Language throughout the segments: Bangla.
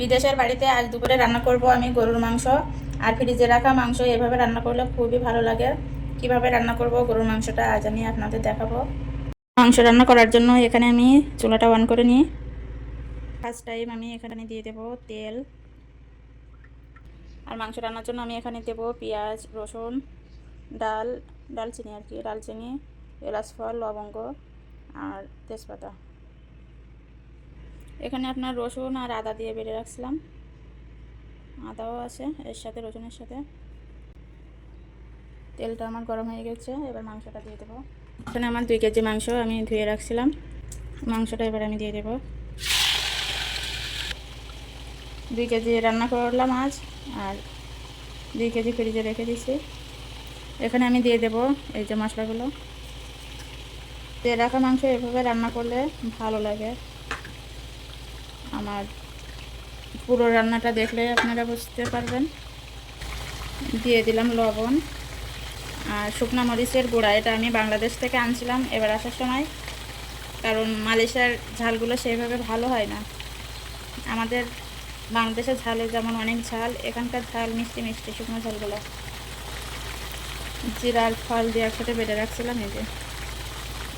বিদেশের বাড়িতে আজ দুপুরে রান্না করব আমি গরুর মাংস আর ফ্রিজে রাখা মাংস। এভাবে রান্না করলে খুবই ভালো লাগে। কিভাবে রান্না করব গরুর মাংসটা আজ আমি আপনাদের দেখাবো। মাংস রান্না করার জন্য এখানে আমি চুলাটা অন করে নিই। ফার্স্ট টাইম আমি এখানে দিয়ে দেব তেল। আর মাংস রান্নার জন্য আমি এখানে দেব পেঁয়াজ, রসুন, ডালচিনি আর কি, ডালচিনি, এলাচ ফল, লবঙ্গ আর তেজপাতা। এখানে আপনার রসুন আর আদা দিয়ে বেটে রাখছিলাম, আদাও আছে এর সাথে, রসুনের সাথে। তেলটা আমার গরম হয়ে গেছে, এবার মাংসটা দিয়ে দেবো। এখানে আমার 2 কেজি মাংস আমি ধুয়ে রাখছিলাম, মাংসটা এবার আমি দিয়ে দেব। 2 কেজি রান্না করলাম আজ, আর 2 কেজি ফ্রিজে রেখে দিয়েছি। এখানে আমি দিয়ে দেব এই যে মশলাগুলো। দিয়ে রাখা মাংস এভাবে রান্না করলে ভালো লাগে। আমার পুরো রান্নাটা দেখলে আপনারা বুঝতে পারবেন। দিয়ে দিলাম লবণ আর শুকনো মরিচের গুঁড়া। এটা আমি বাংলাদেশ থেকে আনছিলাম এবার আসার সময়, কারণ মালয়েশিয়ার ঝালগুলো সেইভাবে ভালো হয় না। আমাদের বাংলাদেশের ঝালে যেমন অনেক ঝাল, এখানকার ঝাল মিষ্টি মিষ্টি শুকনো ঝালগুলো। জিরার ফল দিয়ে একসাথে বেটে রাখছিলাম এই যে,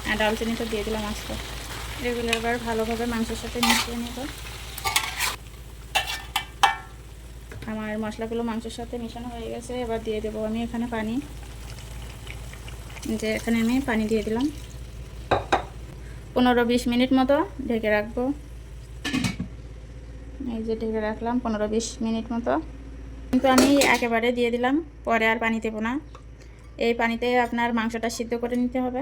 আর ডালচিনিটা দিয়ে দিলাম আস্তে। এগুলো এবার ভালোভাবে মাংসের সাথে মিশিয়ে নেব। আমার মশলাগুলো মাংসের সাথে মিশানো হয়ে গেছে, এবার দিয়ে দেবো আমি এখানে পানি। যে এখানে আমি পানি দিয়ে দিলাম। 15-20 মিনিট মতো ঢেকে রাখবো। এই যে ঢেকে রাখলাম 15-20 মিনিট মতো। কিন্তু আমি একেবারে দিয়ে দিলাম, পরে আর পানি দেবো না। এই পানিতে আপনার মাংসটা সিদ্ধ করে নিতে হবে।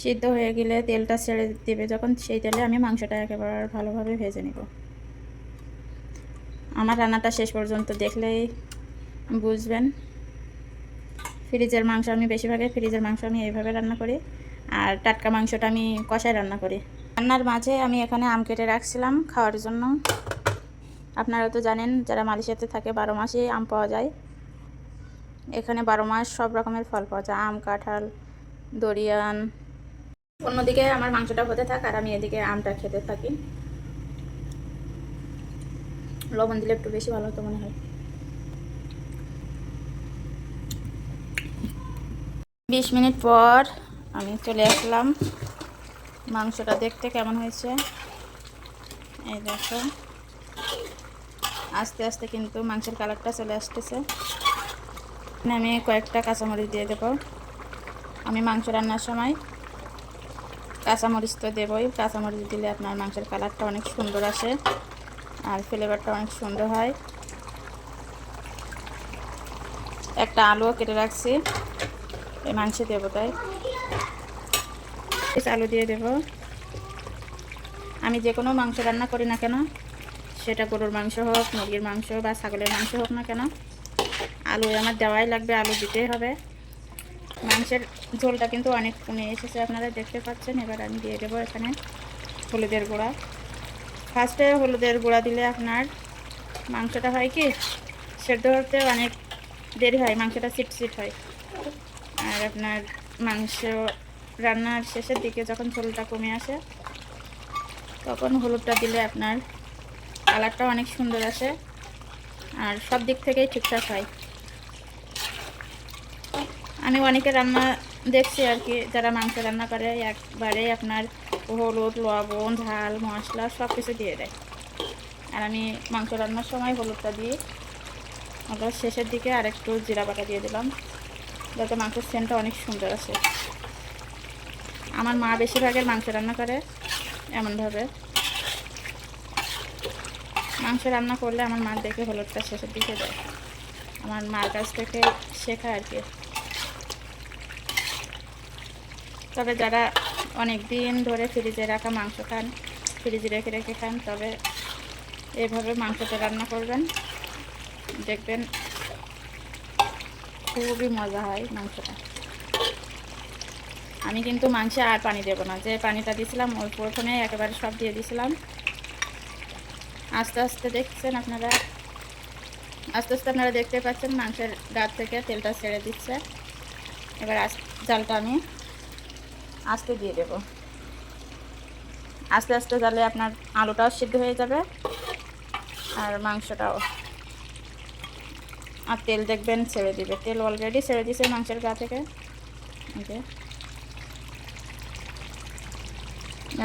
সিদ্ধ হয়ে গেলে তেলটা ছেড়ে দেবে যখন, সেই তেলে আমি মাংসটা একেবারে ভালোভাবে ভেজে নেব। আমার রান্নাটা শেষ পর্যন্ত দেখলেই বুঝবেন। ফ্রিজের মাংস আমি বেশিরভাগই ফ্রিজের মাংস আমি এইভাবে রান্না করি, আর টাটকা মাংসটা আমি কষায় রান্না করি। রান্নার মাঝে আমি এখানে আম কেটে রাখছিলাম খাওয়ার জন্য। আপনারা তো জানেন যারা মালয়েশিয়াতে থাকে 12 মাসই আম পাওয়া যায়। এখানে 12 মাস সব রকমের ফল পাওয়া যায়, আম, কাঁঠাল, দরিয়ান। অন্যদিকে আমার মাংসটা হতে থাক আর আমি এদিকে আমটা খেতে থাকি। লবণ দিলে একটু বেশি ভালো হতো মনে হয়। 20 মিনিট পর আমি চলে আসলাম। মাংসটা দেখতে কেমন হয়েছে এই দেখো, আস্তে আস্তে কিন্তু মাংসের কালারটা চলে আসতেছে। আমি কয়েকটা কাঁচামরিচ দিয়ে দেব। আমি মাংস রান্নার সময় কাঁচামরিচ তো দেবই। কাঁচামরিচ দিলে আপনার মাংসের কালারটা অনেক সুন্দর আসে আর ফ্লেভারটা অনেক সুন্দর হয়। একটা আলুও কেটে রাখছি এই মাংসে দেবো, তাই আলু দিয়ে দেব। আমি যে কোনো মাংস রান্না করি না কেন, সেটা গরুর মাংস হোক, মুরগির মাংস বা ছাগলের মাংস হোক না কেন, আলু আমার দেওয়াই লাগবে, আলু দিতেই হবে। মাংসের ঝোলটা কিন্তু অনেক কমে এসেছে, আপনারা দেখতে পাচ্ছেন। এবার আমি দিয়ে দেবো এখানে হলুদের গুঁড়া। ফার্স্টে হলুদের গুঁড়া দিলে আপনার মাংসটা হয় কি, সেদ্ধ হতে অনেক দেরি হয়, মাংসটা চিটচিট হয়। আর আপনার মাংস রান্নার শেষের দিকে যখন ঝোলটা কমে আসে, তখন হলুদটা দিলে আপনার কালারটা অনেক সুন্দর আসে আর সব দিক থেকেই ঠিকঠাক হয়। আমি অনেকে রান্না দেখছি আর কি, যারা মাংস রান্না করে একবারে আপনার হলুদ, লবণ, ঝাল, মশলা সব কিছু দিয়ে দেয়। আর আমি মাংস রান্নার সময় হলুদটা দিয়ে ওটা শেষের দিকে আর একটু জিরা বাটা দিয়ে দিলাম, যাতে মাংসের সেন্টটা অনেক সুন্দর আসে। আমার মা বেশিরভাগের মাংস রান্না করে এমনভাবে। মাংস রান্না করলে আমার মা দেখে হলুদটা শেষের দিকে দেয়, আমার মার কাছ থেকে শেখা আর কি। তবে যারা অনেক দিন ধরে ফ্রিজে রাখা মাংস খান, ফ্রিজে রেখে রেখে খান, তবে এভাবে মাংসটা রান্না করবেন, দেখবেন খুবই মজা হয় মাংসটা। আমি কিন্তু মাংসে আর পানি দেব না, যে পানিটা দিয়েছিলাম ওই প্রথমে একেবারে সব দিয়ে দিয়েছিলাম। আস্তে আস্তে দেখছেন আপনারা, আস্তে আস্তে আপনারা দেখতে পাচ্ছেন মাংসের গা থেকে তেলটা ছেড়ে দিচ্ছে। এবার জালটা আমি আস্তে দিয়ে দেব। আস্তে আস্তে জালে আপনার আলুটাও সিদ্ধ হয়ে যাবে আর মাংসটাও। আর তেল দেখবেন ছেড়ে দিবে, তেল অলরেডি ছেড়ে দিয়েছে মাংসের গা থেকে।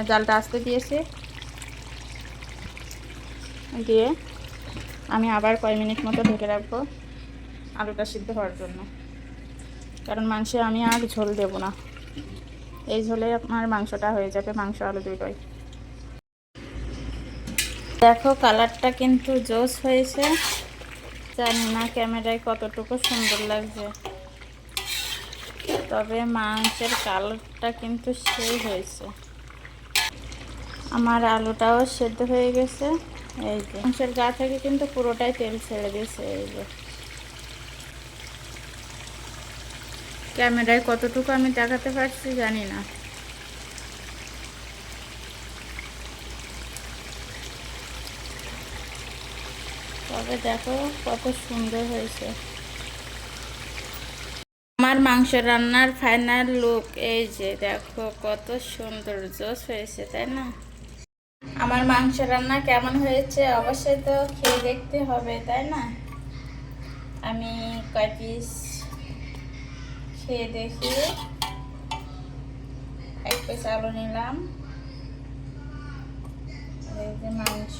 জালটা আস্তে দিয়েছি, দিয়ে আমি আবার কয়েক মিনিট মতো ঢেকে রাখবো আলুটা সিদ্ধ হওয়ার জন্য, কারণ মাংসে আমি আর ঝোল দেব না, এই ঝোলে আমার মাংসটা হয়ে যাবে, মাংস আলু দুটোই। দেখো কালারটা কিন্তু জোস হয়েছে, জানি না ক্যামেরায় কতটুকু সুন্দর লাগছে, তবে মাংসের কালারটা কিন্তু সেই হয়েছে। আমার আলুটাও সেদ্ধ হয়ে গেছে, এই যে মাংসের গা থেকে কিন্তু পুরোটাই তেল ছেড়ে দিয়েছে। এই যে ক্যামেরায় কতটুকু আমি দেখাতে পারছি জানি না। তবে দেখো কত সুন্দর হয়েছে আমার মাংস রান্নার ফাইনাল লুক। এই যে দেখো কত সুন্দর জোস হয়েছে, তাই না? আমার মাংস রান্না কেমন হয়েছে অবশ্যই তো খেয়ে দেখতে হবে, তাই না? আমি কয় পিস খেয়ে দেখি। এক পিস আলু নিলাম, এই যে মাংস,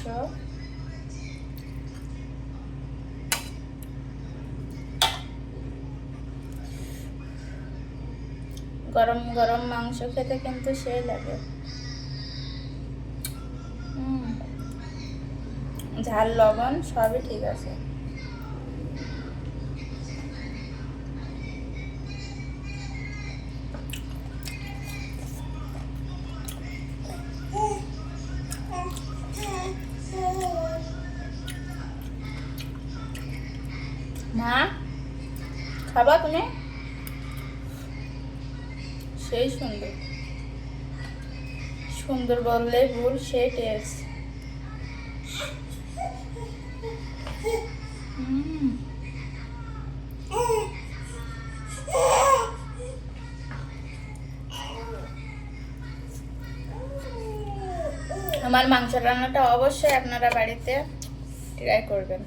গরম গরম মাংস খেতে কিন্তু সেই লাগে। ঝাল লবণ সবই ঠিক আছে। মা খাবা তুমি? সেই সুন্দর, সুন্দর বললে ভুল, সেই টেস্ট। আমার মাংস রান্নাটা অবশ্যই আপনারা বাড়িতে ট্রাই করবেন।